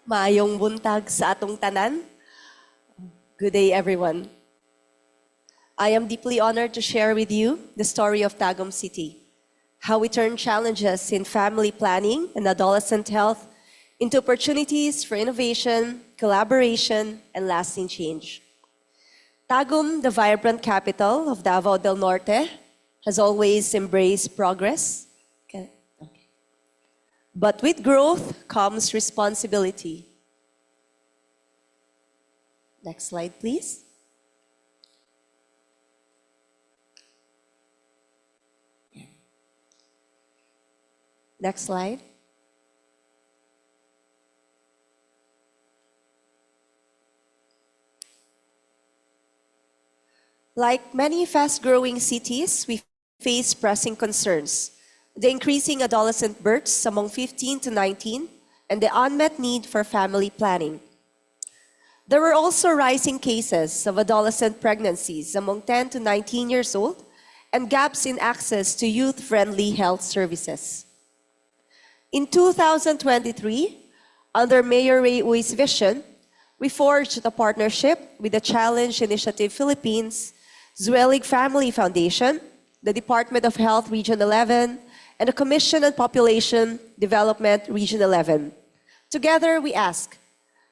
Maayong buntag sa atong tanan. Good day, everyone. I am deeply honored to share with you the story of Tagum City, how we turn challenges in family planning and adolescent health into opportunities for innovation, collaboration, and lasting change. Tagum, the vibrant capital of Davao del Norte, has always embraced progress. But with growth comes responsibility. Next slide, please. Next slide. Like many fast-growing cities, we face pressing concerns. The increasing adolescent births among 15 to 19, and the unmet need for family planning. There were also rising cases of adolescent pregnancies among 10 to 19 years old, and gaps in access to youth-friendly health services. In 2023, under Mayor Rey Uy's vision, we forged a partnership with the Challenge Initiative Philippines, Zwelig Family Foundation, the Department of Health Region 11, and the Commission on Population Development Region 11. Together, we ask,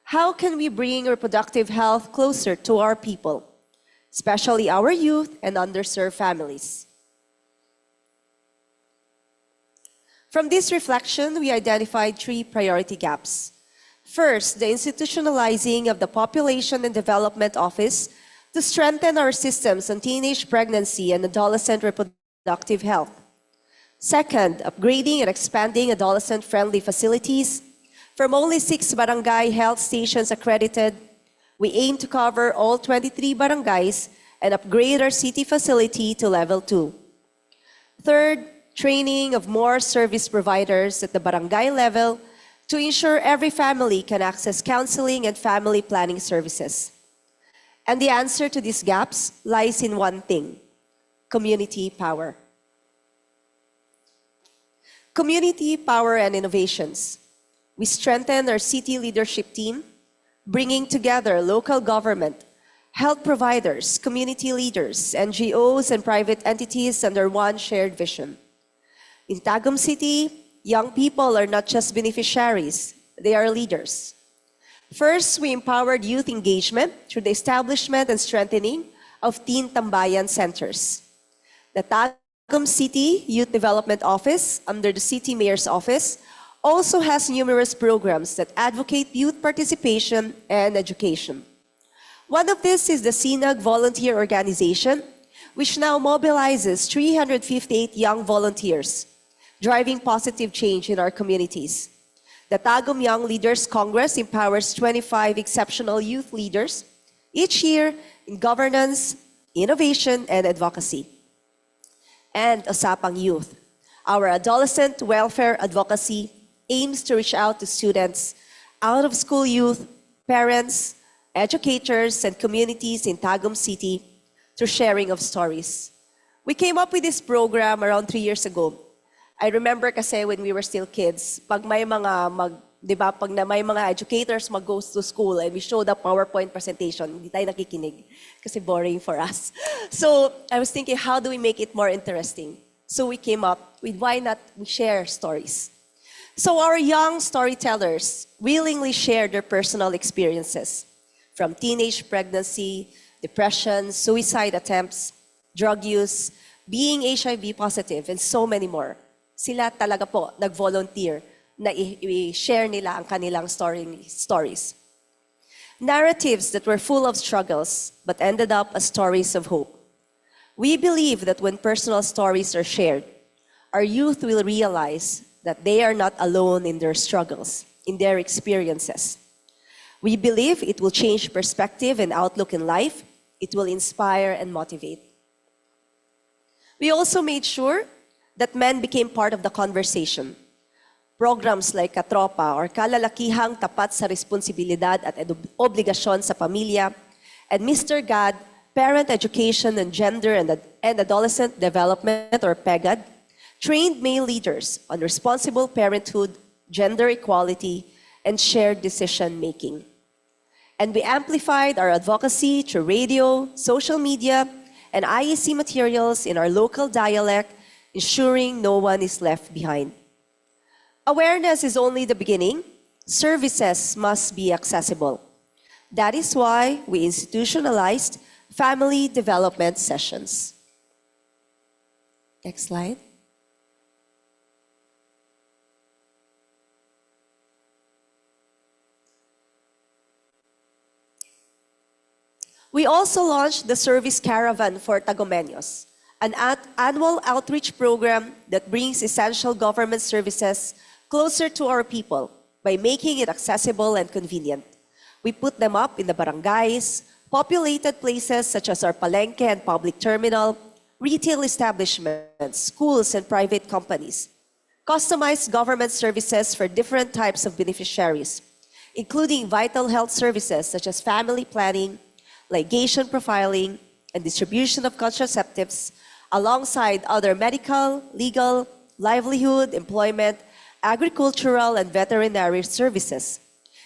how can we bring reproductive health closer to our people, especially our youth and underserved families? From this reflection, we identified 3 priority gaps. First, the institutionalizing of the Population and Development Office to strengthen our systems on teenage pregnancy and adolescent reproductive health. Second, upgrading and expanding adolescent-friendly facilities. From only 6 barangay health stations accredited, we aim to cover all 23 barangays and upgrade our city facility to level 2. Third, training of more service providers at the barangay level to ensure every family can access counseling and family planning services. And the answer to these gaps lies in one thing: community power. Community power and innovations. We strengthen our city leadership team, bringing together local government, health providers, community leaders, NGOs, and private entities under one shared vision. In Tagum City, young people are not just beneficiaries, they are leaders. First, we empowered youth engagement through the establishment and strengthening of teen tambayan centers. The Tagum City Youth Development Office, under the City Mayor's Office, also has numerous programs that advocate youth participation and education. One of these is the SINAG Volunteer Organization, which now mobilizes 358 young volunteers, driving positive change in our communities. The Tagum Young Leaders Congress empowers 25 exceptional youth leaders each year in governance, innovation, and advocacy. And Usapang Youth, our adolescent welfare advocacy, aims to reach out to students, out-of-school youth, parents, educators, and communities in Tagum City through sharing of stories. We came up with this program around 3 years ago. I remember kasi when we were still kids, pag may mga may mga educators mag-goes to school and we showed a PowerPoint presentation, hindi tayo nakikinig kasi boring for us. So I was thinking, how do we make it more interesting? So we came up with why not we share stories. So our young storytellers willingly share their personal experiences from teenage pregnancy, depression, suicide attempts, drug use, being HIV positive, and so many more. Sila talaga po nag-volunteer na i-share nila ang kanilang stories. Narratives that were full of struggles but ended up as stories of hope. We believe that when personal stories are shared, our youth will realize that they are not alone in their struggles, in their experiences. We believe it will change perspective and outlook in life. It will inspire and motivate. We also made sure that men became part of the conversation. Programs like Katropa or Kalalakihang Tapat sa Responsibilidad at Obligasyon sa Pamilya, and Mr. God, Parent Education and Gender and Adolescent Development or PEGAD, trained male leaders on responsible parenthood, gender equality, and shared decision-making. And we amplified our advocacy through radio, social media, and IEC materials in our local dialect, ensuring no one is left behind. Awareness is only the beginning. Services must be accessible. That is why we institutionalized family development sessions. Next slide. We also launched the Service Caravan for Tagumeños, an annual outreach program that brings essential government services closer to our people by making it accessible and convenient. We put them up in the barangays, populated places such as our palengke and public terminal, retail establishments, schools, and private companies. Customized government services for different types of beneficiaries, including vital health services such as family planning, ligation profiling, and distribution of contraceptives, alongside other medical, legal, livelihood, employment, agricultural, and veterinary services,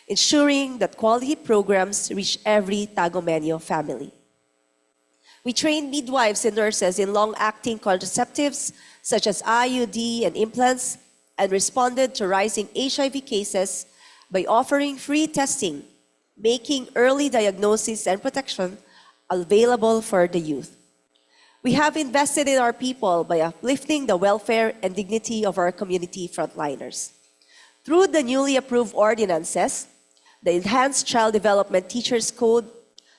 ensuring that quality programs reach every Tagumeño family. We trained midwives and nurses in long-acting contraceptives, such as IUD and implants, and responded to rising HIV cases by offering free testing, making early diagnosis and protection available for the youth. We have invested in our people by uplifting the welfare and dignity of our community frontliners. Through the newly approved ordinances, the Enhanced Child Development Teachers Code,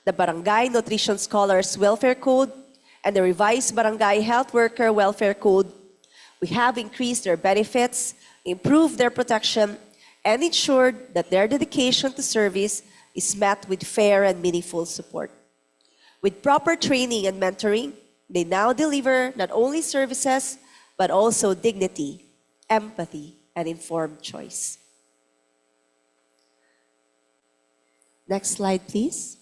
the Barangay Nutrition Scholars Welfare Code, and the revised Barangay Health Worker Welfare Code, we have increased their benefits, improved their protection, and ensured that their dedication to service is met with fair and meaningful support. With proper training and mentoring, they now deliver not only services, but also dignity, empathy, and informed choice. Next slide, please.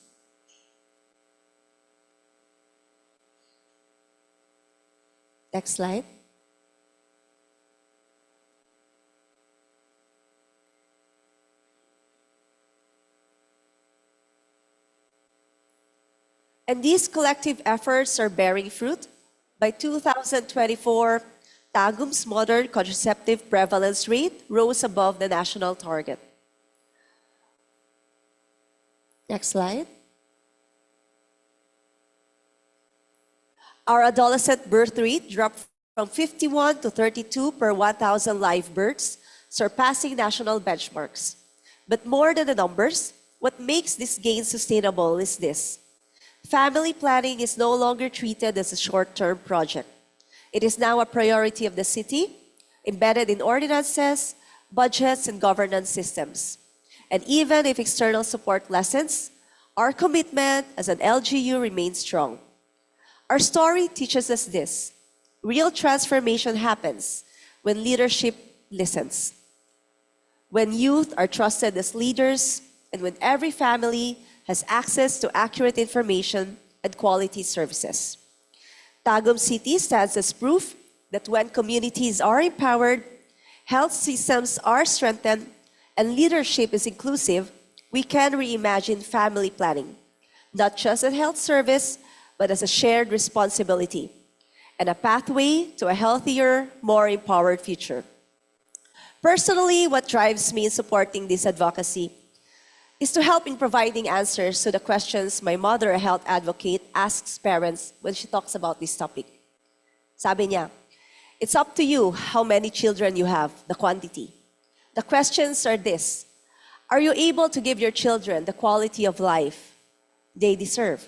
Next slide. And these collective efforts are bearing fruit. By 2024, Tagum's modern contraceptive prevalence rate rose above the national target. Next slide. Our adolescent birth rate dropped from 51 to 32 per 1,000 live births, surpassing national benchmarks. But more than the numbers, what makes this gain sustainable is this. Family planning is no longer treated as a short-term project. It is now a priority of the city, embedded in ordinances, budgets, and governance systems. And even if external support lessens, our commitment as an LGU remains strong. Our story teaches us this. Real transformation happens when leadership listens, when youth are trusted as leaders, and when every family has access to accurate information and quality services. Tagum City stands as proof that when communities are empowered, health systems are strengthened, and leadership is inclusive, we can reimagine family planning, not just as a health service, but as a shared responsibility and a pathway to a healthier, more empowered future. Personally, what drives me in supporting this advocacy is to help in providing answers to the questions my mother, a health advocate, asks parents when she talks about this topic. Sabi niya, it's up to you how many children you have, the quantity. The questions are this: are you able to give your children the quality of life they deserve?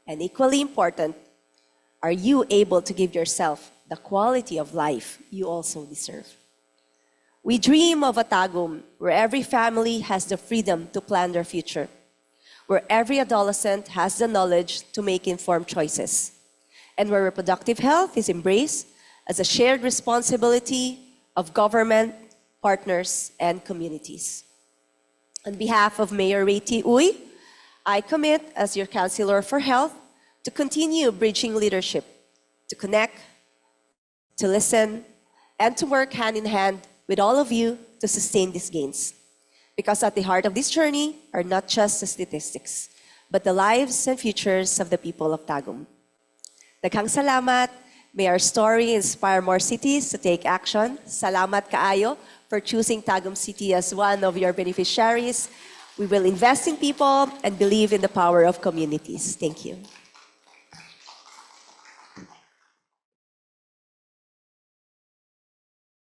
And equally important, are you able to give yourself the quality of life you also deserve? We dream of a Tagum where every family has the freedom to plan their future, where every adolescent has the knowledge to make informed choices, and where reproductive health is embraced as a shared responsibility of government, partners, and communities. On behalf of Mayor Rey Uy, I commit as your Councilor for Health to continue bridging leadership, to connect, to listen, and to work hand in hand with all of you to sustain these gains. Because at the heart of this journey are not just the statistics, but the lives and futures of the people of Tagum. Daghang salamat. May our story inspire more cities to take action. Salamat kaayo for choosing Tagum City as one of your beneficiaries. We will invest in people and believe in the power of communities. Thank you.